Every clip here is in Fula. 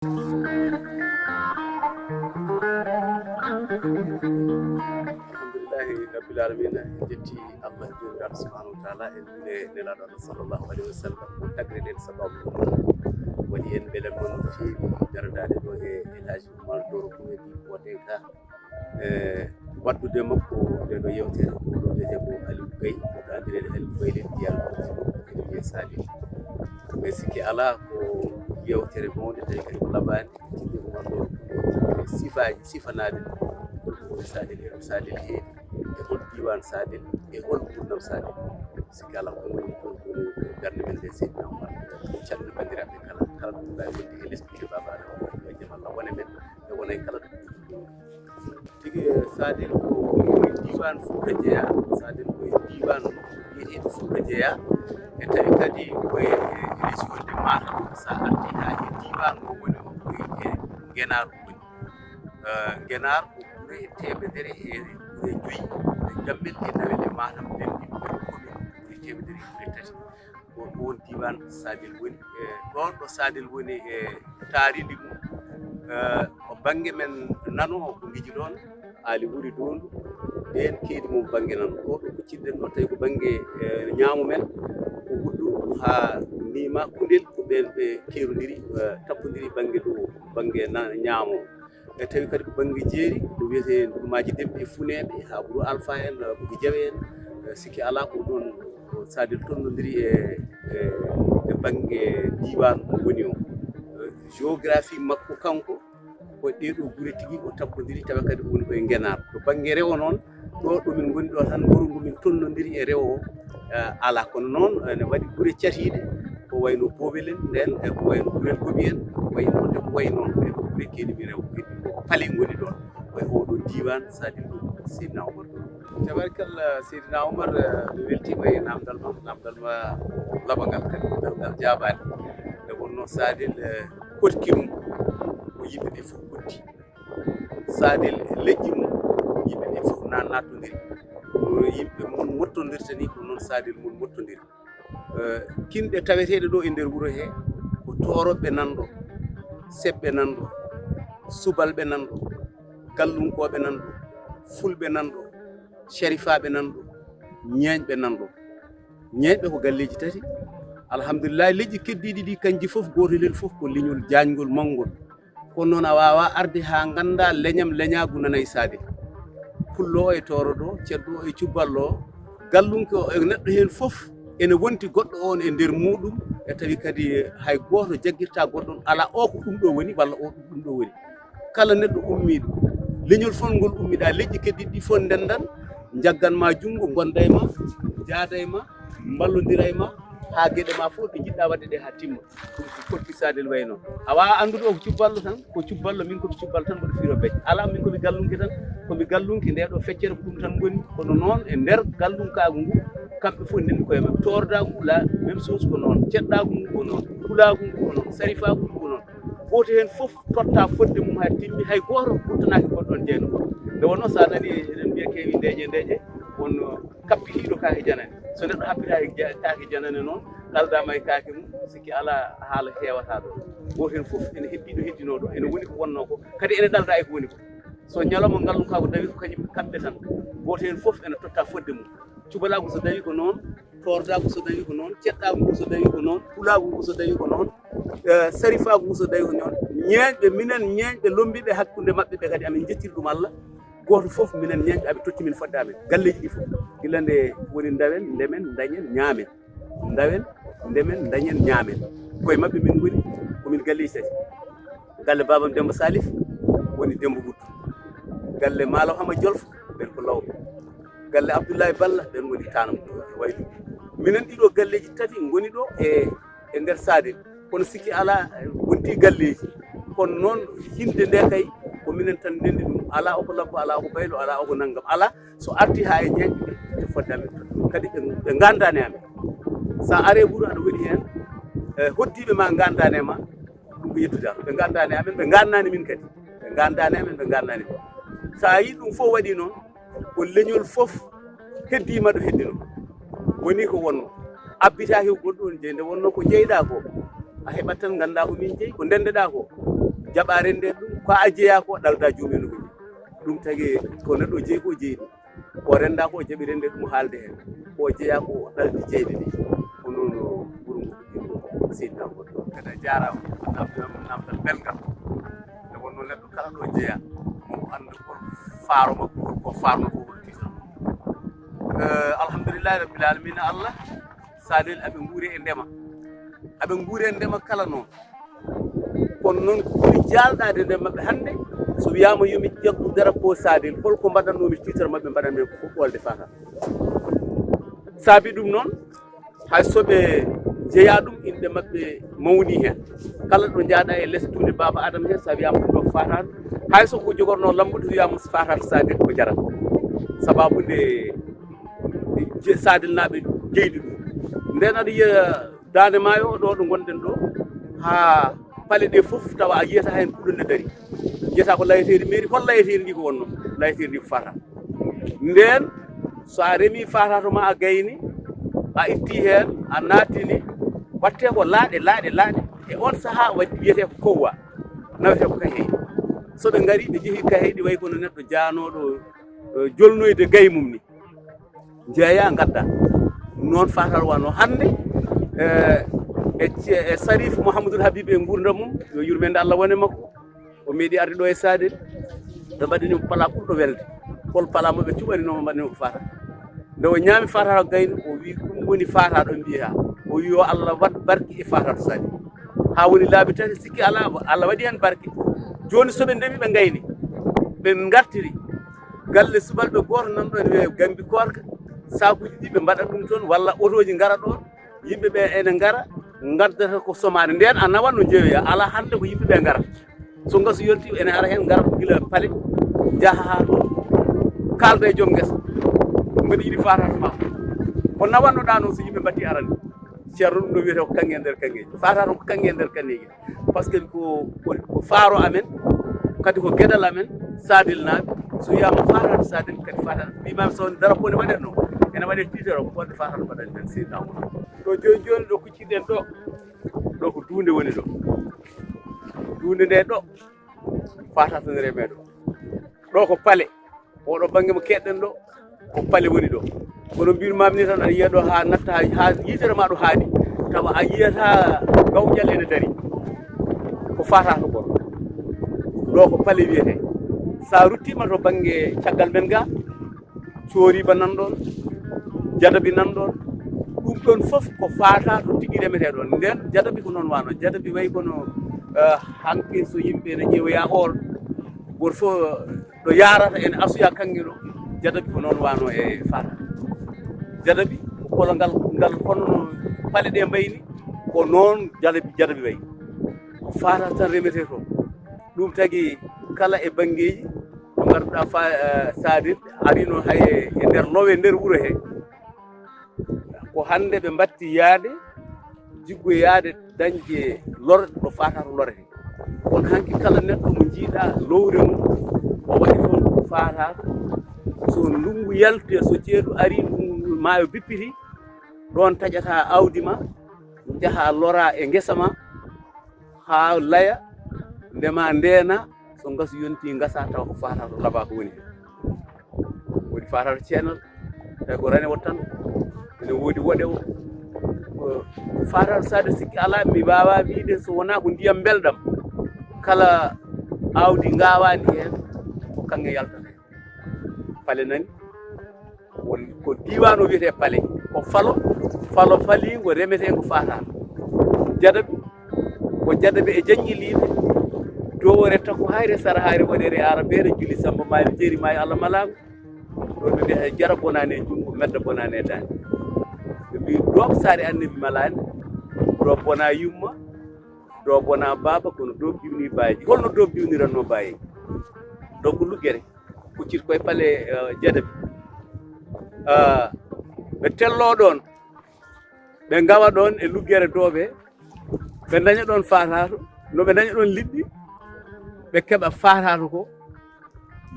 alhamdulillahi rabbil alamin en jetti Allah jomiraɗo subhanahu wa taala en juule nelaɗo Allah sallllahu alayhi wa sallam mo tagreɗen sababu ɗum waɗi en beele moon no feewi daradade ɗo e étage Oumar Doro Komédi wote ka waddude makko ndeɗo yewtere ko ɗo wiyete ko Aliou Gaye oɗo andirede Aliou Gaye ndiyal ene wiye Sadio mais sikki ala ko yewtere mawde tawi kadi ko labani tidde Oumar Doro Komédi sifaji sifanade holko Sadel Sadel heedi e hol diwan Sadel e hol gurdam Sadel sikki ala ko woni ko darde men nde Seydina Oumar calmini bandiraɓe kala kala ɗum mbawi wonde e lesɗude Baba Adama yo jaam Allah wone men e wona e kala tigi Sadel ko diwan Fouta Jeeya Sadel koye diwan wiyeteɗo Fouta Jeeya e tawi kadi koye région de Matam sa arti ha e diwan o woni o koye e Guénar woni Guénar ko ɓuure temedere e ɓuure joyyi gammel e nawel e Matam ndendi commune ɓuure temedere e ɓuure tati ko won diwan Sadel woni e ɗon ɗo Sadel woni e taaridi mum ko banggue men nano ko guiji ɗon Ali Wuri Dondu ɓen keedi mum banggue nano ɗo ɗo kucciɗen ɗo tawi ko banggue ñaamu men ko Wuddu ha Nima Koundel ko ɓen ɓe kerodiri tappodiri banggue ɗo banggue ñaamo e tawi kadi ko banggue jeeri ɗo wiyete Ndugumaji Debbi e Funeɓe ha Bourou Alpha en Boki Diawe en sikki ala ko ɗon ko Sadel tonnodiri e banggue diwan woni o géographie makko kanko ko ɗeɗo guure tigui o tappodiri tawa kadi woni koye Guénar to banggue rewo noon ɗo ɗomin goni ɗo tan nguru ngu min tonnodiri e rewo o ala kono noon ne waɗi guure catiɗe ko wayno Bobelen nden e ko wayno Gurel Gobi en ko wayi noon e ko wayi noon e ko guure keeɗimi rewo heddi ko paale goni ɗon koye oɗo diwan Sadel Seydina Oumar tabarikalla Seydina Oumar mi weltima e namdal ma laɓagal kadi ngal jaɓani nde wonno Sadel kotkii mum ko yimɓeɓe fof kotti Sadel leƴƴi mum yimɓeɓe fof nattodiri no yimɓe mon mottodirta ni ko noon Sadel mum mottodiri kinɗe taweteɗe ɗo e nder wuuro he ko toroɓɓe nanɗo seɓɓe nanɗo subalɓe nanɗo gallunkoɓe nanɗo fulɓe nanɗo sharifaɓe nanɗo ñeeñɓe nanɗo ñeeñɓe ko galleji tati alhamdulillahi leƴƴi keddiɗi ɗi kanji foof gotelel foof ko leñol jañgol mawgol kono noon a wawa arde ha ganda leñam leñagu nana e Sadel pullo o e toro ɗo ceddo o e cubballo o gallunko e neɗɗo hen foof ene wonti goɗɗo on e nder muɗum e tawi kadi hay goto jagguirta goɗɗon ala o ko ɗum ɗo woni walla o ko ɗum ɗo woni kala neɗɗo ummiɗo leñol fon ngol ummiɗa leƴƴi keddiɗi ɗi fof ndendan jagganma junggo gonda e ma jaada e ma ballodira e ma ha gueɗe ma fof ɗe jiɗɗa wadde ɗe ha timma ɗum ko kotti Sadel way noon a wawa andude o ko cubballo tan ko cubballo min komi cubballo tan mboɗo fiiro becce ala min komi gallunke tan komi gallunke nde ɗo feccere ko ɗum tan goni kono noon e nder gallunkagu ngu kamɓe fof ndendi koye mabɓe tordagu ngu la même chose ko noon ceɗɗagu ngu ko noon kulagu ngu ko noon sarifagu ngu ko noon goto hen foof totta fodde mum ha timmi hay goto ɓurtanaki goɗɗon jeyno nde wonno sa nani eɗen mbiya keewi ndeƴe won kappitiɗo kaake janane so neɗɗo happita e kaake janane noon kaldama e kaake mum sikki ala haala hewata ɗo goto hen foof ene heddiɗo heddinoɗo ene woni ko wonno ko kadi ene dalda e ko woni ko so ñalawma ngallunka ko dawi ko kañum kamɓe tan goto hen foof ene totta fodde mum cubalagu so dawi ko noon tordagu so dawi ko noon ceɗɗagu ngu so dawi ko noon pulagu ngu so dawi ko noon sarifagu ngu so dawi ko noon ñeeñɓe minen ñeeñɓe lombiɓe hakkude mabɓe ɓe kadi amin jettiri ɗum Allah goto foof minen ñeeñɓe aɓe totti min fodde amen galleji ɗi foof gila nde woni dawen ndemen dañen ñaamen dawen ndemen dañen ñaamen koye mabɓe min goni komin galleji tati galle babam Demba Salif woni Demba Wuddu galle Malaw Hama Jolfo ɓen ko Lawɓe galle Abdoulaye Balla ɓen woni Tanam Waylu minen ɗiɗo galleji tati goni ɗo e nder Sadel kono sikki ala wonti galleji kono noon hinde nde kay ko minen tan ndendi ɗum ala oko labbo ala oko baylo ala oko naggam ala so arti ha e ñeeñɓe te fodde amen kadi ɓe gandani amen sa are wuuro aɗa waɗi hen hoddiɓe ma gandani e ma ɗum ko yettude ɓe gandani amen ɓe gandani min kadi ɓe gandani amen ɓe gandani min sa yi ɗum fof waɗi noon ko leñol fof heddima ɗo heddi noon woni ko wonno abbitaki ko goɗɗo on jeyi nde wonno ko jeyɗa ko a heɓat tan ganda ko min jeeyi ko ndendeɗa ko jaɓare nden ɗum ko a jeeya ko ɗalda jomum en ɗum tagi ko neɗɗo jeeyi ko jeeyi o renda ko jaɓire nde ɗum haalde hen ko jeeya ko ɗaldi jeyɗe ɗi ko noon ɓuuru ngu ɗiɗo seydina goɗɗo kadi a jarama namdal belgal nde wonno neɗɗo kala ɗo jeeya mo anda ko faaro makko ko farno ko hol titan alhamdulillahi rabbil alamina Allah salil aɓe guuri e ndema aɓe guuri e ndema kala noon kono noon ko ɓuri jalɗade nde maɓɓe hannde so wiyama yomi jaggu drapeau sadel holko mbaɗannomi titre maɓɓe mbaɗanmi ko fof ɓolde fata saabi ɗum noon hay soɓe jeeya ɗum inɗe maɓɓe mawni hen kala ɗo jaaɗa e less tunde baba adama hen sa wiyama ɗum ɗo fatata hay soko jogorno lambude so wiyama fatata sadel ko jarata sababu nde sadel naɓe jeydi ɗum nden aɗa yiya dande maayo ɗo ɗo gonɗen ɗo ha pale ɗe fof tawa a yiyata hen puɗɗo nde daari jeyata ko layeteri mairie hol layeteri ndi ko wonno layeteri ndi ko fata nden so a reemi fatato ma a gayni a itti hen a natini watte ko laaɗe e on saaha wiyete ko kowwa nawete ko kaheyi soɓe gari ɓe jeehi kaheyi ɗi way kono neɗɗo janoɗo jolnoyde gaye mum ni jeeya gadda noon fatal wano hande e Sarif Mouhamadoul Habib e gurdam mum yo yurmede Allah wone makko o meeɗi arde ɗo e Sadel ɓe mbaɗinimo pala ɓurɗo welde hol pala moɓe cuɓaninomo mbaɗinimo ko fata nde o ñaami fatato gayni o wi ɗum woni fataɗo mbiya o wi yo Allah wat barki e fatato Sadel ha woni laabi tati sikki ala Allah waɗi hen barke joni soɓe ndemi ɓe gayni ɓe gartiri galle subalɓe goto nanɗon wiye Gambi Korka sakuji ɗi ɓe mbaɗa ɗum toon walla otoji gara ɗon yimɓeɓe ene gara gaddata ko somade nden a nawan no jeeyoya ala hande ko yimɓeɓe gara so gasu yolti ene ara hen gara guila paale jaaha ha ɗon kalda e joom guesa mbeɗa yiiɗi fatato ma ko nawannoɗa noon so yimɓe mbatti arande ceerno ɗum ɗo wiyete ko kanŋe e nder kanŋeji fatato ko kanŋe e nder kanŋeji par ce que ko faaro amen kadi ko gueɗal amen Sadel naaɓe so wiyama fatato Sadel kadi fatato mbimami so drapeau ne waɗen no ene waɗe titere o ko ɓolde fatato mbaɗani men seydna mo to joni ɗo kucciɗen ɗo ko dunde woni ɗo dunde nde ɗo fatato ne reme ɗo ko paale oɗo banggue mo keɗɗen ɗo ko paale woni ɗo kono mbirmami ni tan aɗa yiya ɗo ha natta ha yitere ma ɗo haaɗi tawa a yiyata gawƴal ene daari ko fatato gon ɗo ko paale wiyete sa ruttima to banggue caggal men ga Cooriba nan ɗon Jadabi nan ɗon ɗum ɗon fof ko fatato tigui remete ɗon nden Jadabi ko noon wano Jadabi wayi kono hanki so yimɓe ne ƴeewoya or goto fof ɗo yarata ene asuya kanŋe ɗo Jadabi ko noon wano e fata Jadabi ko kolo ngal honno paale ɗe mbayni ko noon Jadabi wayi ko fata tan remete to ɗum tagui kala e banggueji ɗo garduɗa Sadel arino hay e nder lowe nder wuuro he ko hande ɓe mbatti yaade jiggo yaade dañde lorɗe ɗo fatato lorete kono hanki kala neɗɗo mo jiiɗa lowre mum o waɗi toon ko fatato so ndungu yalti so ceeɗu ari maayo bippiti ɗon taƴata awdi ma jaaha lora e guesa ma ha laya ndema ndena so gasu yonti gasa taw ko fatato laba ko woni woni fatato ceenal tawi ko rane wat tan ene woodi woɗewo fatato Sadel sikki ala mi wawa wiide so wona ko ndiyam belɗam kala awdi gawadi hen ko kanŋe yaltata paale nani won ko diwan o wiyete paale ko falo faligo remete ko fatato Jadabi e jañƴiliɓe dow retta ko hayre sara hayre waɗere arabere juli Samba Maali jeeri maayi Allah malago ɗo ɓe mbiyata jara bonani e junggo medda bonani e dande ɓe mbi ɗo saare annabi malani ɗo bona yumma ɗo bona baba kono dow biwni baji holno dow biwniranno bayi ɗo ko luggere kuccit koye paale Jadabi ɓe tello ɗon ɓe gawa ɗon e luggere dooɓe ɓe daña ɗon fatato no ɓe daña ɗon liɗɗi ɓe keeɓa fatato ko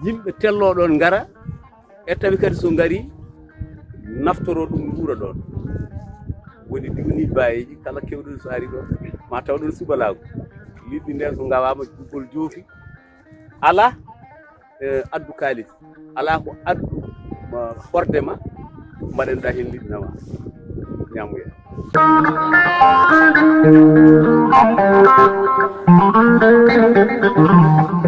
yimɓe tello ɗon gara e tawi kadi so gari naftoro ɗum guura ɗon woni diwni bayiji kala kewɗo so ari ɗon ma taw ɗon subalago liɗɗi nde so ngawama jubbol joofi ala addu kalis ala ko addu hordema mbaɗenɗa hen liɗɗi nawa ñamuya.